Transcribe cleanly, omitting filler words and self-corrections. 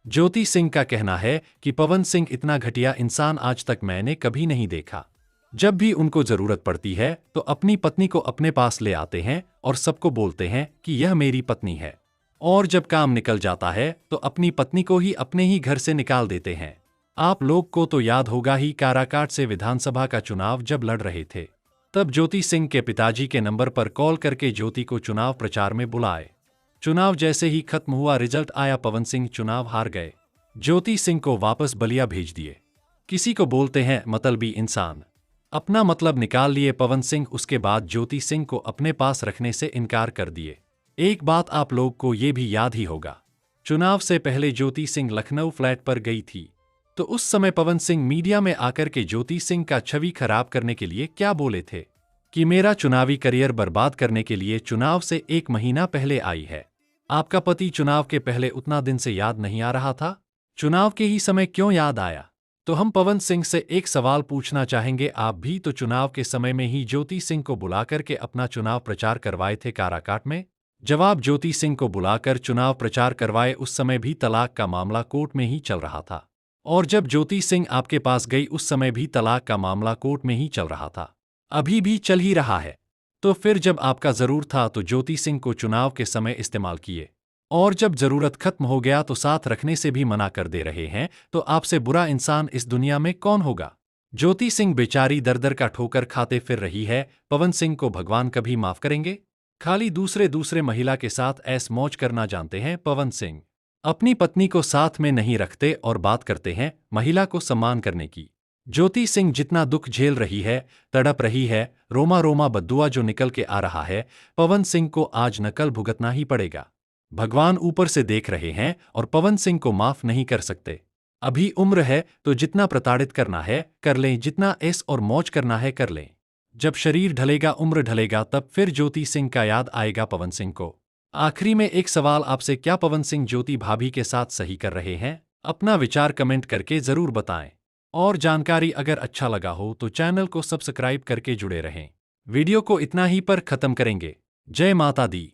ज्योति सिंह का कहना है कि पवन सिंह इतना घटिया इंसान आज तक मैंने कभी नहीं देखा। जब भी उनको जरूरत पड़ती है तो अपनी पत्नी को अपने पास ले आते हैं और सबको बोलते हैं कि यह मेरी पत्नी है, और जब काम निकल जाता है तो अपनी पत्नी को ही अपने ही घर से निकाल देते हैं। आप लोग को तो याद होगा ही, काराकाट से विधानसभा का चुनाव जब लड़ रहे थे तब ज्योति सिंह के पिताजी के नंबर पर कॉल करके ज्योति को चुनाव प्रचार में बुलाए। चुनाव जैसे ही खत्म हुआ, रिजल्ट आया, पवन सिंह चुनाव हार गए। ज्योति सिंह को वापस बलिया भेज दिए। किसी को बोलते हैं मतलबी इंसान। अपना मतलब निकाल लिए पवन सिंह। उसके बाद ज्योति सिंह को अपने पास रखने से इनकार कर दिए। एक बात आप लोग को ये भी याद ही होगा, चुनाव से पहले ज्योति सिंह लखनऊ फ्लैट पर गई थी, तो उस समय पवन सिंह मीडिया में आकर के ज्योति सिंह का छवि खराब करने के लिए क्या बोले थे कि मेरा चुनावी करियर बर्बाद करने के लिए चुनाव से 1 महीना पहले आई है। आपका पति चुनाव के पहले उतना दिन से याद नहीं आ रहा था, चुनाव के ही समय क्यों याद आया? तो हम पवन सिंह से एक सवाल पूछना चाहेंगे, आप भी तो चुनाव के समय में ही ज्योति सिंह को बुलाकर के अपना चुनाव प्रचार करवाए थे काराकाट में? जवाब, ज्योति सिंह को बुलाकर चुनाव प्रचार करवाए उस समय भी तलाक का मामला कोर्ट में ही चल रहा था, और जब ज्योति सिंह आपके पास गई उस समय भी तलाक का मामला कोर्ट में ही चल रहा था, अभी भी चल ही रहा है। तो फिर जब आपका जरूर था तो ज्योति सिंह को चुनाव के समय इस्तेमाल किए, और जब जरूरत खत्म हो गया तो साथ रखने से भी मना कर दे रहे हैं, तो आपसे बुरा इंसान इस दुनिया में कौन होगा? ज्योति सिंह बेचारी दर दर का ठोकर खाते फिर रही है, पवन सिंह को भगवान कभी माफ करेंगे? खाली दूसरे महिला के साथ ऐस मौज करना जानते हैं पवन सिंह। अपनी पत्नी को साथ में नहीं रखते और बात करते हैं महिला को सम्मान करने की। ज्योति सिंह जितना दुख झेल रही है, तड़प रही है, रोमा रोमा बद्दुआ जो निकल के आ रहा है, पवन सिंह को आज नकल भुगतना ही पड़ेगा। भगवान ऊपर से देख रहे हैं और पवन सिंह को माफ नहीं कर सकते। अभी उम्र है तो जितना प्रताड़ित करना है कर लें, जितना ऐस और मौज करना है कर लें। जब शरीर ढलेगा, उम्र ढलेगा, तब फिर ज्योति सिंह का याद आएगा पवन सिंह को। आखिरी में एक सवाल आपसे, क्या पवन सिंह ज्योति भाभी के साथ सही कर रहे हैं? अपना विचार कमेंट करके जरूर बताएं। और जानकारी अगर अच्छा लगा हो तो चैनल को सब्सक्राइब करके जुड़े रहें। वीडियो को इतना ही पर खत्म करेंगे। जय माता दी।